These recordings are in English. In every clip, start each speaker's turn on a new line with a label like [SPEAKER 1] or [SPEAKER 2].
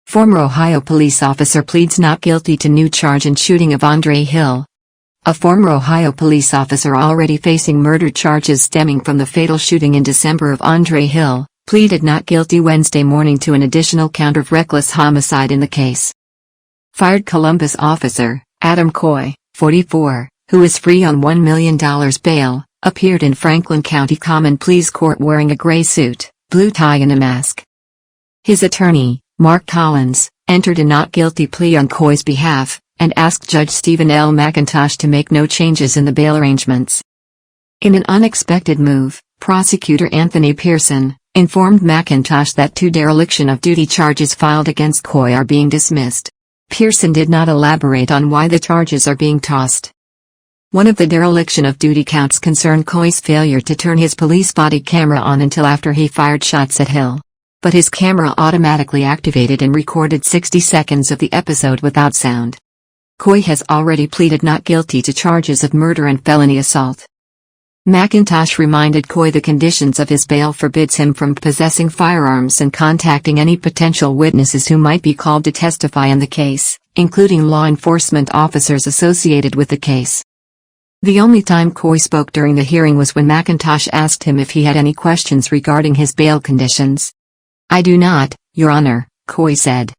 [SPEAKER 1] Former Ohio police officer pleads not guilty to new charge in shooting of Andre Hill. A former Ohio police officer already facing murder charges stemming from the fatal shooting in December of Andre Hill, pleaded not guilty Wednesday morning to an additional count of reckless homicide in the case. Fired Columbus officer, Adam Coy, 44, who is free on $1 million bail, appeared in Franklin County Common Pleas Court wearing a gray suit, blue tie and a mask. His attorney, Mark Collins, entered a not guilty plea on Coy's behalf, and asked Judge Stephen L. McIntosh to make no changes in the bail arrangements. In an unexpected move, prosecutor Anthony Pierson informed McIntosh that 2 dereliction of duty charges filed against Coy are being dismissed. Pierson did not elaborate on why the charges are being tossed. One of the dereliction of duty counts concerned Coy's failure to turn his police body camera on until after he fired shots at Hill. But his camera automatically activated and recorded 60 seconds of the episode without sound. Coy has already pleaded not guilty to charges of murder and felony assault. McIntosh reminded Coy the conditions of his bail forbids him from possessing firearms and contacting any potential witnesses who might be called to testify in the case, including law enforcement officers associated with the case. The only time Coy spoke during the hearing was when McIntosh asked him if he had any questions regarding his bail conditions. "I do not, Your Honor," Coy said.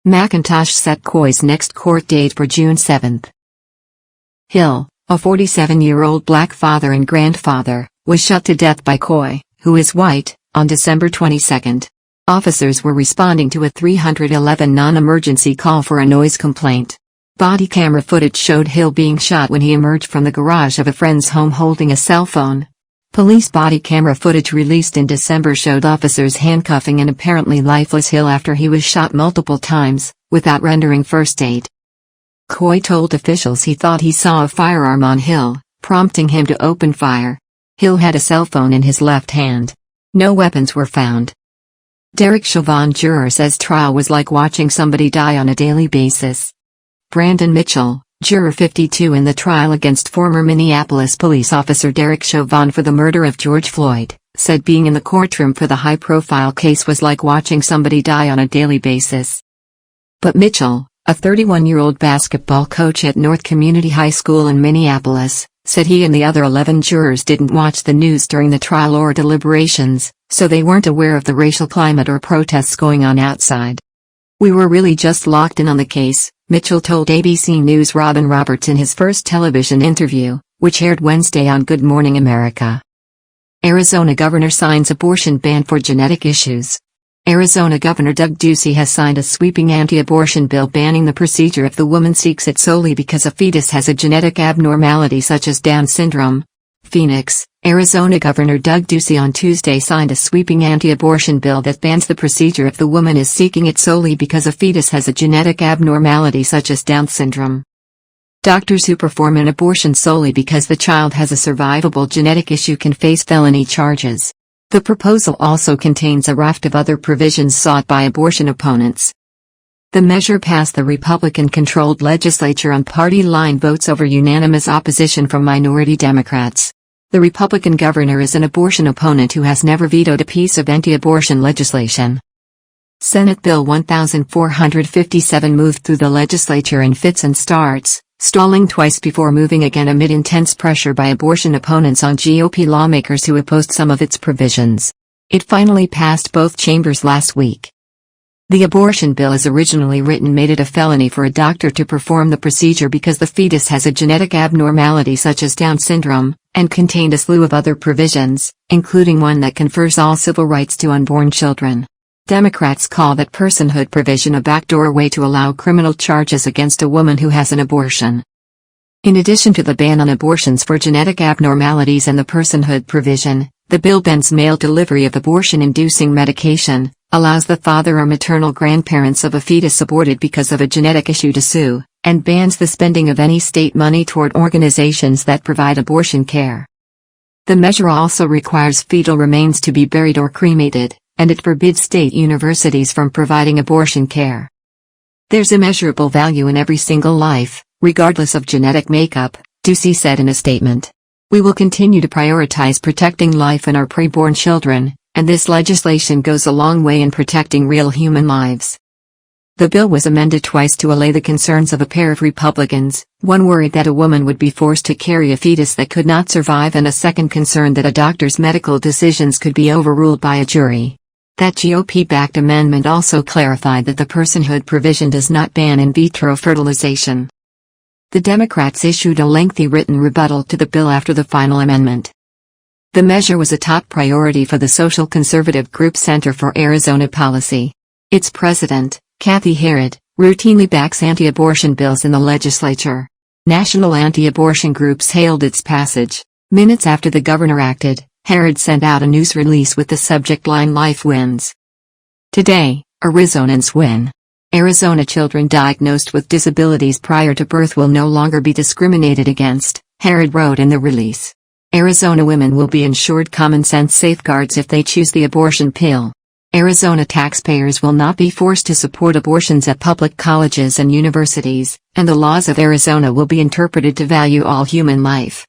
[SPEAKER 1] McIntosh set Coy's next court date for June 7. Hill, a 47-year-old black father and grandfather, was shot to death by Coy, who is white, on December 22. Officers were responding to a 311 non-emergency call for a noise complaint. Body camera footage showed Hill being shot when he emerged from the garage of a friend's home holding a cell phone. Police body camera footage released in December showed officers handcuffing an apparently lifeless Hill after he was shot multiple times, without rendering first aid. Coy told officials he thought he saw a firearm on Hill, prompting him to open fire. Hill had a cell phone in his left hand. No weapons were found. Derek Chauvin, juror, says trial was like watching somebody die on a daily basis. Brandon Mitchell, juror 52 in the trial against former Minneapolis police officer Derek Chauvin for the murder of George Floyd, said being in the courtroom for the high-profile case was like watching somebody die on a daily basis. But Mitchell, a 31-year-old basketball coach at North Community High School in Minneapolis, said he and the other 11 jurors didn't watch the news during the trial or deliberations, so they weren't aware of the racial climate or protests going on outside. "We were really just locked in on the case," Mitchell told ABC News' Robin Roberts in his first television interview, which aired Wednesday on Good Morning America. Arizona governor signs abortion ban for genetic issues. Arizona Governor Doug Ducey has signed a sweeping anti-abortion bill banning the procedure if the woman seeks it solely because a fetus has a genetic abnormality such as Down syndrome. Phoenix, Arizona Governor Doug Ducey on Tuesday signed a sweeping anti-abortion bill that bans the procedure if the woman is seeking it solely because a fetus has a genetic abnormality such as Down syndrome. Doctors who perform an abortion solely because the child has a survivable genetic issue can face felony charges. The proposal also contains a raft of other provisions sought by abortion opponents. The measure passed the Republican-controlled legislature on party-line votes over unanimous opposition from minority Democrats. The Republican governor is an abortion opponent who has never vetoed a piece of anti-abortion legislation. Senate Bill 1457 moved through the legislature in fits and starts, stalling twice before moving again amid intense pressure by abortion opponents on GOP lawmakers who opposed some of its provisions. It finally passed both chambers last week. The abortion bill as originally written made it a felony for a doctor to perform the procedure because the fetus has a genetic abnormality such as Down syndrome, and contained a slew of other provisions, including one that confers all civil rights to unborn children. Democrats call that personhood provision a backdoor way to allow criminal charges against a woman who has an abortion. In addition to the ban on abortions for genetic abnormalities and the personhood provision, the bill bans male delivery of abortion-inducing medication, allows the father or maternal grandparents of a fetus aborted because of a genetic issue to sue, and bans the spending of any state money toward organizations that provide abortion care. The measure also requires fetal remains to be buried or cremated, and it forbids state universities from providing abortion care. "There's immeasurable value in every single life, regardless of genetic makeup," Ducey said in a statement. "We will continue to prioritize protecting life in our preborn children, and this legislation goes a long way in protecting real human lives." The bill was amended twice to allay the concerns of a pair of Republicans, one worried that a woman would be forced to carry a fetus that could not survive and a second concerned that a doctor's medical decisions could be overruled by a jury. That GOP-backed amendment also clarified that the personhood provision does not ban in vitro fertilization. The Democrats issued a lengthy written rebuttal to the bill after the final amendment. The measure was a top priority for the social conservative group Center for Arizona Policy. Its president, Kathy Herod, routinely backs anti-abortion bills in the legislature. National anti-abortion groups hailed its passage. Minutes after the governor acted, Herod sent out a news release with the subject line "Life Wins." Today, Arizonans win. Arizona children diagnosed with disabilities prior to birth will no longer be discriminated against, Herod wrote in the release. Arizona women will be ensured common-sense safeguards if they choose the abortion pill. Arizona taxpayers will not be forced to support abortions at public colleges and universities, and the laws of Arizona will be interpreted to value all human life.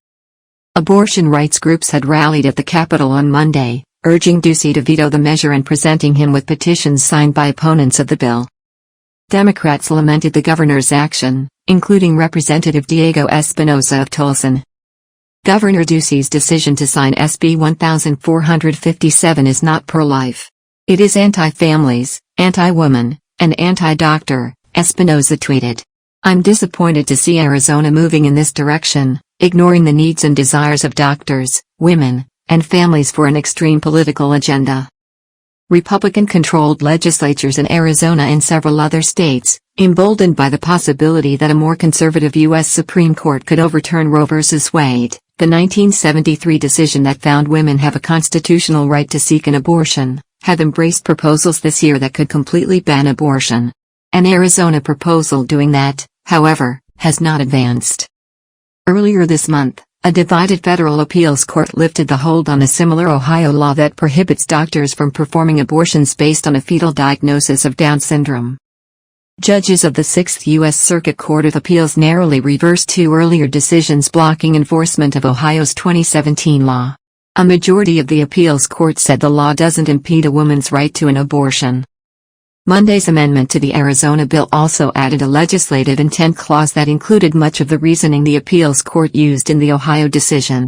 [SPEAKER 1] Abortion rights groups had rallied at the Capitol on Monday, urging Ducey to veto the measure and presenting him with petitions signed by opponents of the bill. Democrats lamented the governor's action, including Representative Diego Espinoza of Tucson. Governor Ducey's decision to sign SB 1457 is not pro-life. It is anti-families, anti-woman, and anti-doctor, Espinoza tweeted. "I'm disappointed to see Arizona moving in this direction, ignoring the needs and desires of doctors, women, and families for an extreme political agenda." Republican-controlled legislatures in Arizona and several other states, emboldened by the possibility that a more conservative U.S. Supreme Court could overturn Roe v. Wade, the 1973 decision that found women have a constitutional right to seek an abortion, have embraced proposals this year that could completely ban abortion. An Arizona proposal doing that, however, has not advanced. Earlier this month, a divided federal appeals court lifted the hold on a similar Ohio law that prohibits doctors from performing abortions based on a fetal diagnosis of Down syndrome. Judges of the 6th U.S. Circuit Court of Appeals narrowly reversed two earlier decisions blocking enforcement of Ohio's 2017 law. A majority of the appeals court said the law doesn't impede a woman's right to an abortion. Monday's amendment to the Arizona bill also added a legislative intent clause that included much of the reasoning the appeals court used in the Ohio decision.